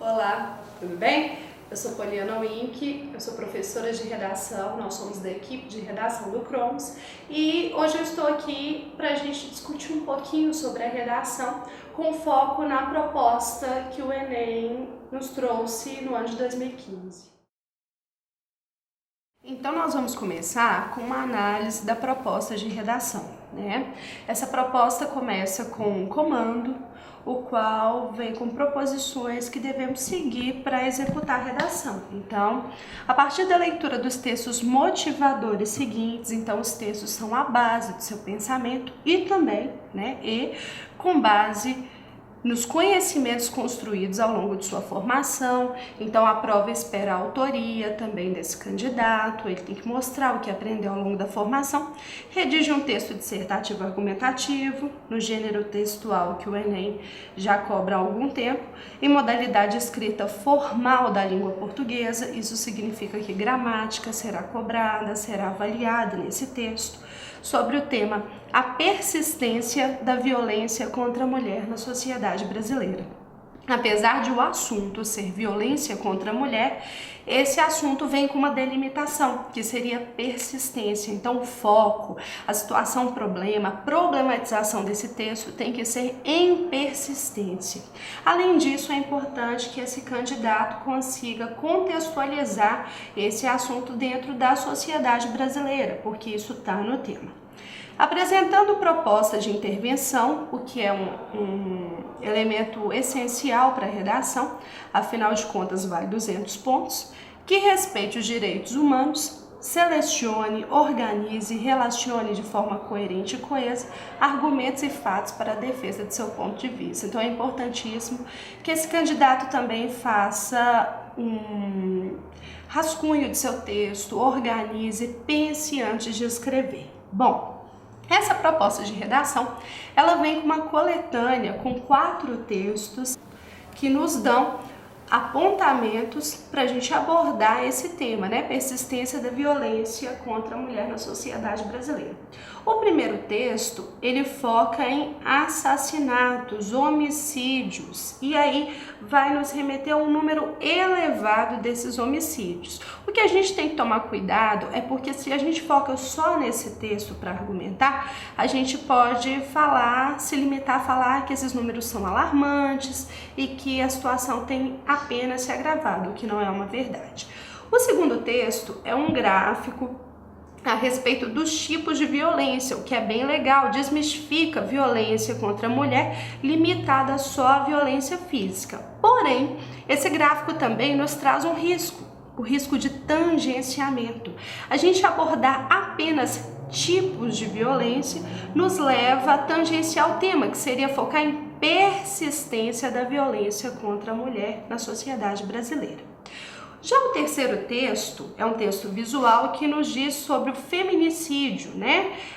Olá, tudo bem? Eu sou Poliana Wink, eu sou professora de redação, nós somos da equipe de redação do Cromos e hoje eu estou aqui para a gente discutir um pouquinho sobre a redação com foco na proposta que o Enem nos trouxe no ano de 2015. Então nós vamos começar com uma análise da proposta de redação, né? Essa proposta começa com um comando, o qual vem com proposições que devemos seguir para executar a redação. Então, a partir da leitura dos textos motivadores seguintes, então os textos são a base do seu pensamento e também, com base nos conhecimentos construídos ao longo de sua formação. Então a prova espera a autoria também desse candidato, ele tem que mostrar o que aprendeu ao longo da formação, redige um texto dissertativo argumentativo, no gênero textual que o Enem já cobra há algum tempo, em modalidade escrita formal da língua portuguesa. Isso significa que gramática será cobrada, será avaliada nesse texto, sobre o tema a persistência da violência contra a mulher na sociedade brasileira. Apesar de o assunto ser violência contra a mulher, esse assunto vem com uma delimitação, que seria persistência. Então, o foco, a situação problema, a problematização desse texto tem que ser em persistência. Além disso, é importante que esse candidato consiga contextualizar esse assunto dentro da sociedade brasileira, porque isso está no tema. Apresentando proposta de intervenção, o que é um elemento essencial para a redação, afinal de contas vale 200 pontos, que respeite os direitos humanos, selecione, organize e relacione de forma coerente e coesa argumentos e fatos para a defesa de seu ponto de vista. Então é importantíssimo que esse candidato também faça um rascunho de seu texto, organize, pense antes de escrever. Bom, essa proposta de redação, ela vem com uma coletânea com 4 textos que nos dão apontamentos para a gente abordar esse tema, persistência da violência contra a mulher na sociedade brasileira. O primeiro texto, ele foca em assassinatos, homicídios, e aí vai nos remeter a um número elevado desses homicídios. O que a gente tem que tomar cuidado é porque se a gente foca só nesse texto para argumentar, a gente pode se limitar a falar que esses números são alarmantes e que a situação tem apenas se agravado, o que não é uma verdade. O segundo texto é um gráfico a respeito dos tipos de violência, o que é bem legal, desmistifica violência contra a mulher limitada só à violência física. Porém, esse gráfico também nos traz um risco, o risco de tangenciamento. A gente abordar apenas tipos de violência nos leva a tangenciar o tema, que seria focar em persistência da violência contra a mulher na sociedade brasileira. Já o terceiro texto é um texto visual que nos diz sobre o feminicídio,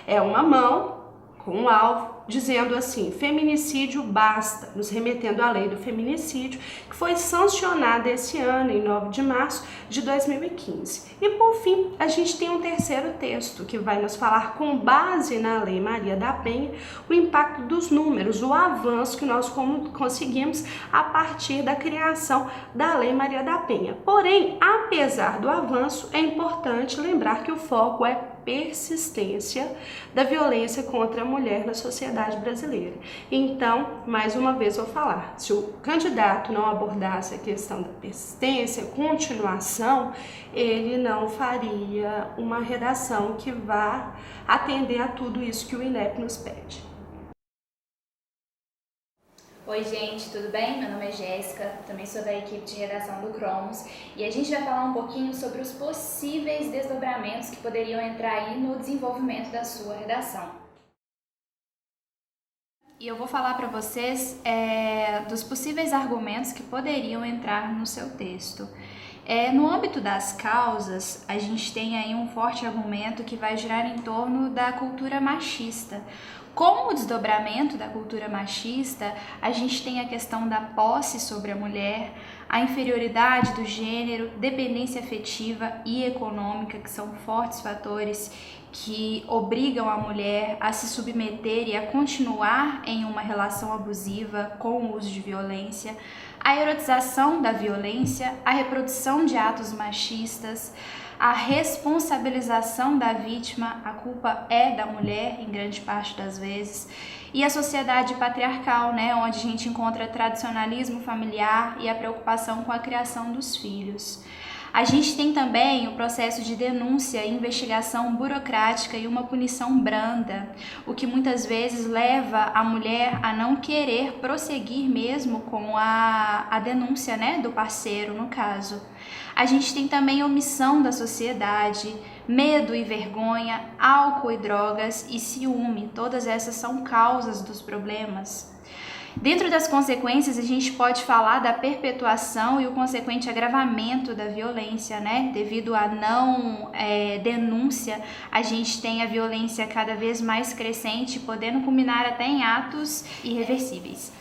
É uma mão com um alvo dizendo assim: feminicídio basta, nos remetendo à lei do feminicídio, que foi sancionada esse ano, em 9 de março de 2015. E por fim, a gente tem um terceiro texto que vai nos falar, com base na Lei Maria da Penha, o impacto dos números, o avanço que nós conseguimos a partir da criação da Lei Maria da Penha. Porém, apesar do avanço, é importante lembrar que o foco é persistência da violência contra a mulher na sociedade brasileira. Então, mais uma vez vou falar, se o candidato não abordasse a questão da persistência, continuação, ele não faria uma redação que vá atender a tudo isso que o INEP nos pede. Oi gente, tudo bem? Meu nome é Jéssica, também sou da equipe de redação do Cromos e a gente vai falar um pouquinho sobre os possíveis desdobramentos que poderiam entrar aí no desenvolvimento da sua redação. E eu vou falar para vocês dos possíveis argumentos que poderiam entrar no seu texto. No âmbito das causas, a gente tem aí um forte argumento que vai girar em torno da cultura machista. Como o desdobramento da cultura machista, a gente tem a questão da posse sobre a mulher, a inferioridade do gênero, dependência afetiva e econômica, que são fortes fatores que obrigam a mulher a se submeter e a continuar em uma relação abusiva com o uso de violência, a erotização da violência, a reprodução de atos machistas, a responsabilização da vítima, a culpa é da mulher em grande parte das vezes, e a sociedade patriarcal, onde a gente encontra tradicionalismo familiar e a preocupação com a criação dos filhos. A gente tem também o processo de denúncia e investigação burocrática e uma punição branda, o que muitas vezes leva a mulher a não querer prosseguir mesmo com a denúncia, do parceiro, no caso. A gente tem também omissão da sociedade, medo e vergonha, álcool e drogas e ciúme. Todas essas são causas dos problemas. Dentro das consequências, a gente pode falar da perpetuação e o consequente agravamento da violência, Devido à não denúncia, a gente tem a violência cada vez mais crescente, podendo culminar até em atos irreversíveis.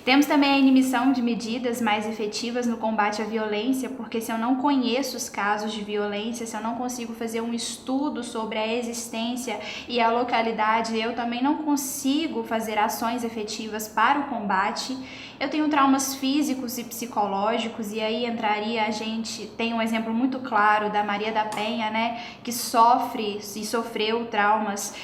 Temos também a inhibição de medidas mais efetivas no combate à violência, porque se eu não conheço os casos de violência, se eu não consigo fazer um estudo sobre a existência e a localidade, eu também não consigo fazer ações efetivas para o combate. Eu tenho traumas físicos e psicológicos, e aí tem um exemplo muito claro da Maria da Penha, que sofre e sofreu traumas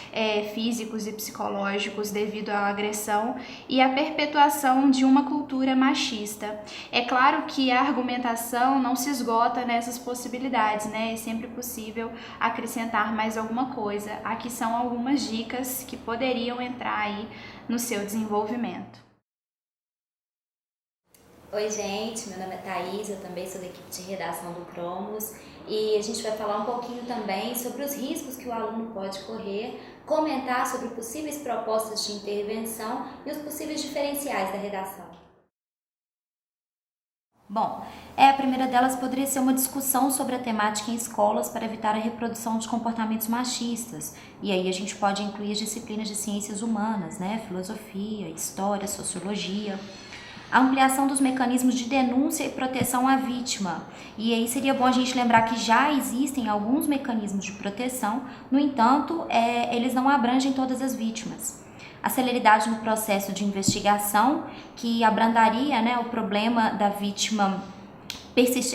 físicos e psicológicos devido à agressão e à perpetuação de uma cultura machista. É claro que a argumentação não se esgota nessas possibilidades, É sempre possível acrescentar mais alguma coisa. Aqui são algumas dicas que poderiam entrar aí no seu desenvolvimento. Oi gente, meu nome é Thaís, eu também sou da equipe de redação do Cromos e a gente vai falar um pouquinho também sobre os riscos que o aluno pode correr, comentar sobre possíveis propostas de intervenção e os possíveis diferenciais da redação. Bom, a primeira delas poderia ser uma discussão sobre a temática em escolas para evitar a reprodução de comportamentos machistas. E aí a gente pode incluir as disciplinas de ciências humanas, filosofia, história, sociologia. A ampliação dos mecanismos de denúncia e proteção à vítima. E aí seria bom a gente lembrar que já existem alguns mecanismos de proteção, no entanto, eles não abrangem todas as vítimas. A celeridade no processo de investigação, que abrandaria o problema da vítima,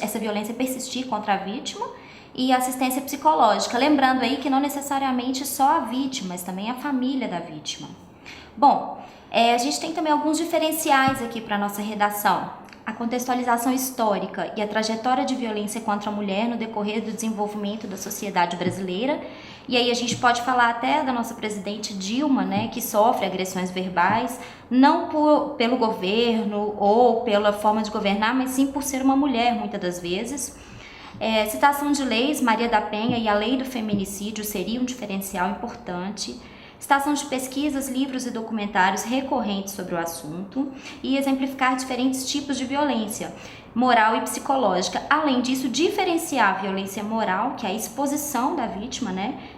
essa violência persistir contra a vítima, e assistência psicológica, lembrando aí que não necessariamente só a vítima, mas também a família da vítima. Bom, a gente tem também alguns diferenciais aqui para a nossa redação. A contextualização histórica e a trajetória de violência contra a mulher no decorrer do desenvolvimento da sociedade brasileira. E aí a gente pode falar até da nossa presidente Dilma, que sofre agressões verbais, não pelo governo ou pela forma de governar, mas sim por ser uma mulher, muitas das vezes. Citação de leis, Maria da Penha e a lei do feminicídio seria um diferencial importante. Citação de pesquisas, livros e documentários recorrentes sobre o assunto e exemplificar diferentes tipos de violência moral e psicológica. Além disso, diferenciar a violência moral, que é a exposição da vítima,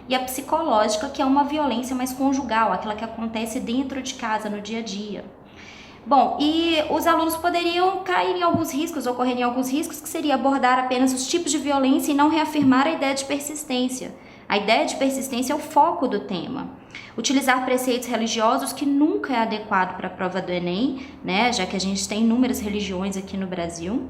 e a psicológica, que é uma violência mais conjugal, aquela que acontece dentro de casa, no dia a dia. Bom, e os alunos poderiam cair em alguns riscos, ocorrer em alguns riscos, que seria abordar apenas os tipos de violência e não reafirmar a ideia de persistência. A ideia de persistência é o foco do tema. Utilizar preceitos religiosos, que nunca é adequado para a prova do Enem, já que a gente tem inúmeras religiões aqui no Brasil.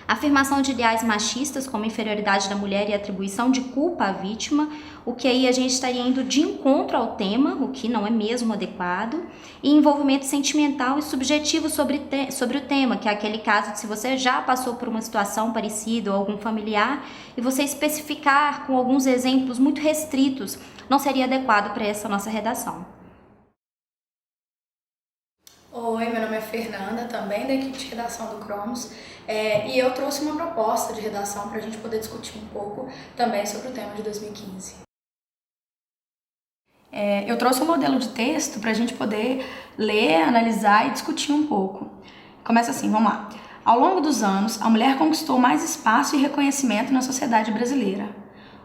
Afirmação de ideais machistas, como inferioridade da mulher e atribuição de culpa à vítima, o que aí a gente estaria indo de encontro ao tema, o que não é mesmo adequado. E envolvimento sentimental e subjetivo sobre o tema, que é aquele caso de se você já passou por uma situação parecida ou algum familiar, e você especificar com alguns exemplos muito restritos, não seria adequado para essa nossa redação. Oi, meu nome é Fernanda, também da equipe de redação do Cromos, e eu trouxe uma proposta de redação para a gente poder discutir um pouco também sobre o tema de 2015. Eu trouxe um modelo de texto para a gente poder ler, analisar e discutir um pouco. Começa assim, vamos lá. Ao longo dos anos, a mulher conquistou mais espaço e reconhecimento na sociedade brasileira.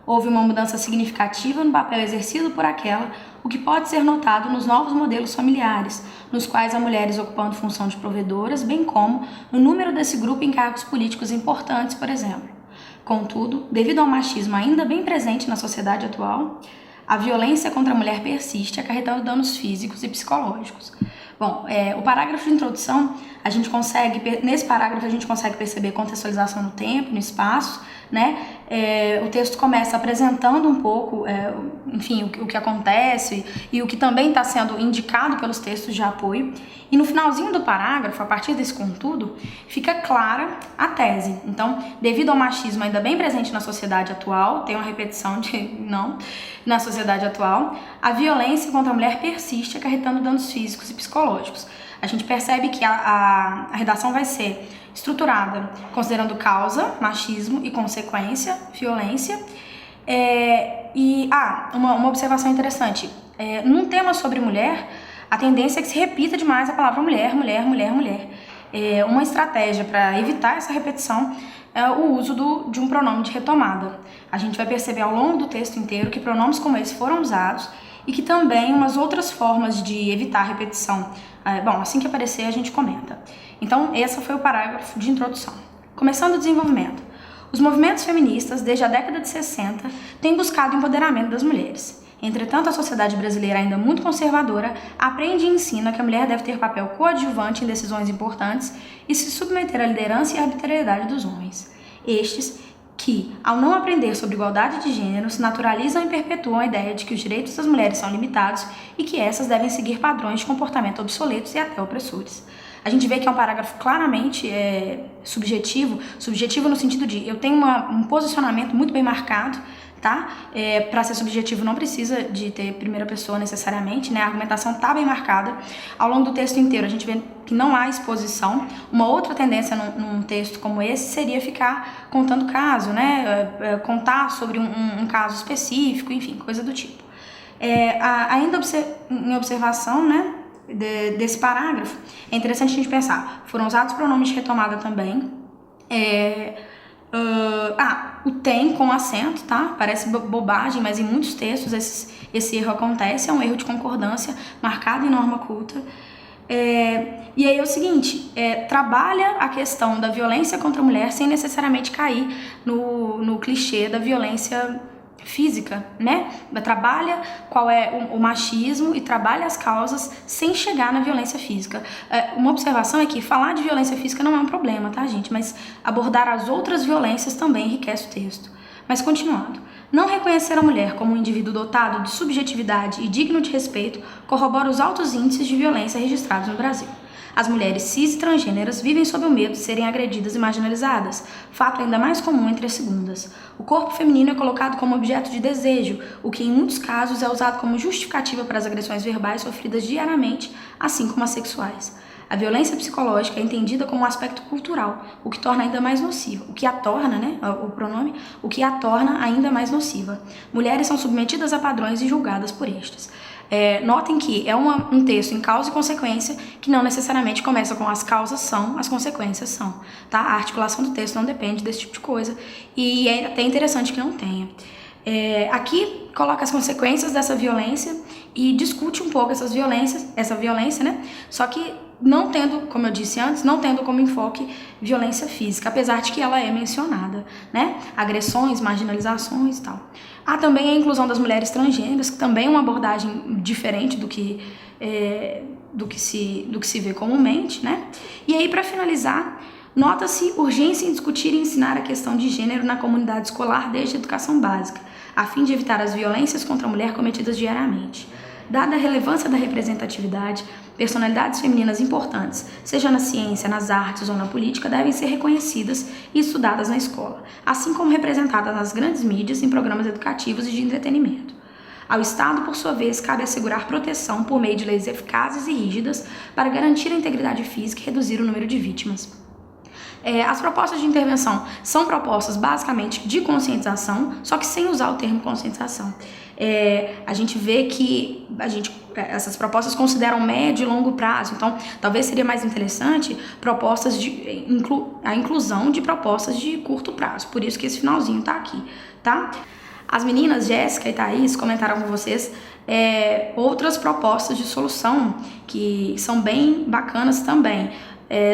Houve uma mudança significativa no papel exercido por aquela, o que pode ser notado nos novos modelos familiares, nos quais há mulheres ocupando função de provedoras, bem como no número desse grupo em cargos políticos importantes, por exemplo. Contudo, devido ao machismo ainda bem presente na sociedade atual, a violência contra a mulher persiste, acarretando danos físicos e psicológicos. Bom, o parágrafo de introdução, nesse parágrafo a gente consegue perceber contextualização no tempo, no espaço, né? O texto começa apresentando um pouco, enfim, o que acontece e o que também está sendo indicado pelos textos de apoio. E no finalzinho do parágrafo, a partir desse contudo, fica clara a tese. Então, devido ao machismo ainda bem presente na sociedade atual, tem uma repetição de não, na sociedade atual, a violência contra a mulher persiste, acarretando danos físicos e psicológicos. A gente percebe que a redação vai ser estruturada considerando causa, machismo, e consequência, violência. Uma observação interessante. Num tema sobre mulher, a tendência é que se repita demais a palavra mulher, mulher, mulher, mulher. Uma estratégia para evitar essa repetição é o uso de um pronome de retomada. A gente vai perceber ao longo do texto inteiro que pronomes como esse foram usados e que também umas outras formas de evitar a repetição. Assim que aparecer a gente comenta. Então, esse foi o parágrafo de introdução. Começando o desenvolvimento. Os movimentos feministas, desde a década de 60, têm buscado o empoderamento das mulheres. Entretanto, a sociedade brasileira, ainda muito conservadora, aprende e ensina que a mulher deve ter papel coadjuvante em decisões importantes e se submeter à liderança e à arbitrariedade dos homens. Estes que, ao não aprender sobre igualdade de gênero, se naturalizam e perpetuam a ideia de que os direitos das mulheres são limitados e que essas devem seguir padrões de comportamento obsoletos e até opressores. A gente vê que é um parágrafo claramente subjetivo no sentido de eu tenho um posicionamento muito bem marcado, tá? Para ser subjetivo não precisa de ter primeira pessoa necessariamente, né? A argumentação está bem marcada. Ao longo do texto inteiro a gente vê que não há exposição. Uma outra tendência num texto como esse seria ficar contando caso, né? Contar sobre um caso específico, enfim, coisa do tipo. Ainda em observação, né? Desse parágrafo, é interessante a gente pensar, foram usados pronomes de retomada também, o tem com acento, tá? Parece bobagem, mas em muitos textos esse erro acontece, é um erro de concordância marcado em norma culta. E aí é o seguinte, trabalha a questão da violência contra a mulher sem necessariamente cair no clichê da violência física, né? Trabalha qual é o machismo e trabalha as causas sem chegar na violência física. Uma observação é que falar de violência física não é um problema, tá, gente? Mas abordar as outras violências também enriquece o texto. Mas continuando. Não reconhecer a mulher como um indivíduo dotado de subjetividade e digno de respeito corrobora os altos índices de violência registrados no Brasil. As mulheres cis e transgêneras vivem sob o medo de serem agredidas e marginalizadas, fato ainda mais comum entre as segundas. O corpo feminino é colocado como objeto de desejo, o que em muitos casos é usado como justificativa para as agressões verbais sofridas diariamente, assim como as sexuais. A violência psicológica é entendida como um aspecto cultural, o que torna ainda mais nociva, o que a torna ainda mais nociva. Mulheres são submetidas a padrões e julgadas por estes. Notem que é um texto em causa e consequência que não necessariamente começa com as causas são, as consequências são, tá? A articulação do texto não depende desse tipo de coisa e é até interessante que não tenha. Aqui coloca as consequências dessa violência e discute um pouco essa violência, né? Só que não tendo, como eu disse antes, não tendo como enfoque violência física, apesar de que ela é mencionada, né? Agressões, marginalizações e tal. Há também a inclusão das mulheres transgêneras, que também é uma abordagem diferente do que se vê comumente, né? E aí, para finalizar, nota-se urgência em discutir e ensinar a questão de gênero na comunidade escolar desde a educação básica, a fim de evitar as violências contra a mulher cometidas diariamente. Dada a relevância da representatividade, personalidades femininas importantes, seja na ciência, nas artes ou na política, devem ser reconhecidas e estudadas na escola, assim como representadas nas grandes mídias em programas educativos e de entretenimento. Ao Estado, por sua vez, cabe assegurar proteção por meio de leis eficazes e rígidas para garantir a integridade física e reduzir o número de vítimas. As propostas de intervenção são propostas basicamente de conscientização, só que sem usar o termo conscientização. A gente vê que essas propostas consideram médio e longo prazo, então talvez seria mais interessante a inclusão de propostas de curto prazo, por isso que esse finalzinho tá aqui, tá? As meninas, Jéssica e Thaís, comentaram com vocês outras propostas de solução que são bem bacanas também.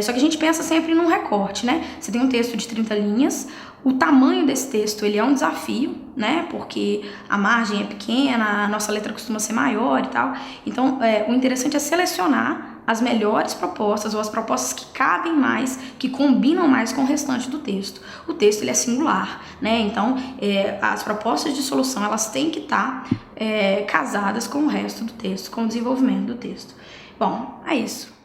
Só que a gente pensa sempre num recorte, né? Você tem um texto de 30 linhas, o tamanho desse texto ele é um desafio, né? Porque a margem é pequena, a nossa letra costuma ser maior e tal. Então, o interessante é selecionar as melhores propostas ou as propostas que cabem mais, que combinam mais com o restante do texto. O texto ele é singular, né? Então, as propostas de solução elas têm que estar casadas com o resto do texto, com o desenvolvimento do texto. Bom, é isso.